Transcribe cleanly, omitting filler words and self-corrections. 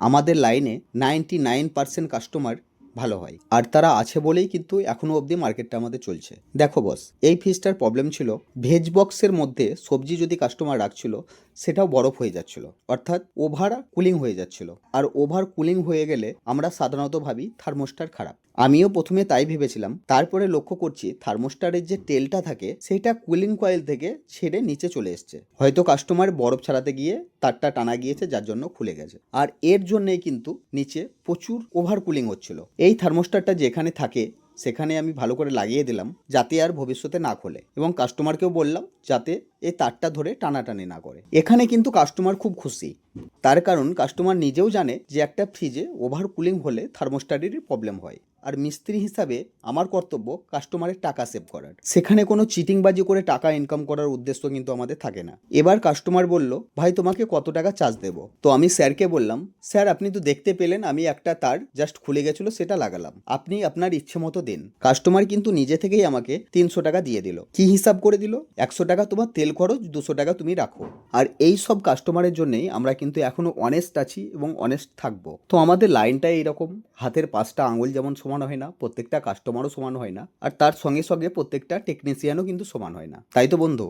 আমাদের লাইনে 99% কাস্টমার ভালো হয়, আর তারা আছে বলেই কিন্তু এখনো অবধি মার্কেটটা আমাদের চলছে। দেখো বস, এই ফ্রিজটার প্রবলেম ছিল ভেজ বক্সের মধ্যে সবজি যদি কাস্টমার রাখছিল সেটাও বরফ হয়ে যাচ্ছিল, অর্থাৎ ওভার কুলিং হয়ে যাচ্ছিল। আর ওভার কুলিং হয়ে গেলে আমরা সাধারণত ভাবি থার্মোস্টার খারাপ। আমিও প্রথমে তাই ভেবেছিলাম, তারপরে লক্ষ্য করছি থার্মোস্টারের যে তেলটা থাকে সেটা কুলিং কয়েল থেকে ছেড়ে নিচে চলে এসছে। হয়তো কাস্টমার বরফ ছাড়াতে গিয়ে তারটা টানা গিয়েছে, যার জন্য খুলে গেছে। আর এর জন্যেই কিন্তু নিচে প্রচুর ওভার কুলিং হচ্ছিল। এই থার্মোস্টারটা যেখানে থাকে সেখানে আমি ভালো করে লাগিয়ে দিলাম যাতে আর ভবিষ্যতে না খোলে, এবং কাস্টমারকেও বললাম যাতে এই তারটা ধরে টানাটানি না করে। এখানে কিন্তু কাস্টমার খুব খুশি, তার কারণ কাস্টমার নিজেও জানে যে একটা ফ্রিজে ওভার কুলিং হলে থার্মোস্টারেরই প্রবলেম হয়। আর মিস্ত্রি হিসাবে আমার কর্তব্য কাস্টমারের টাকা সেভ করার, সেখানে কোনো চিটিংবাজি করে টাকা ইনকাম করার উদ্দেশ্য কিন্তু আমাদের থাকে না। এবার কাস্টমার বলল, ভাই তোমাকে কত টাকা চার্জ দেবো? তো আমি স্যারকে বললাম, স্যার আপনি তো দেখতে পেলেন আমি একটা তার জাস্ট খুলে গেছিলো সেটা লাগালাম, আপনি আপনার ইচ্ছে মতো দিন। কাস্টমার কিন্তু নিজে থেকেই আমাকে 300 টাকা দিয়ে দিল। কি হিসাব করে দিল? 100 টাকা তোমার তেল খরচ, 200 টাকা তুমি রাখো। আর এই সব কাস্টমারের জন্যই আমরা কিন্তু এখনো অনেস্ট আছি এবং অনেস্ট থাকবো। তো আমাদের লাইনটা এইরকম, হাতের 5টা আঙুল যেমন সমান হয় না, প্রত্যেকটা কাস্টমারও সমান হয় না, আর তার সঙ্গে সঙ্গে প্রত্যেকটা টেকনিশিয়ানও কিন্তু সমান হয় না। তাই তো বন্ধু?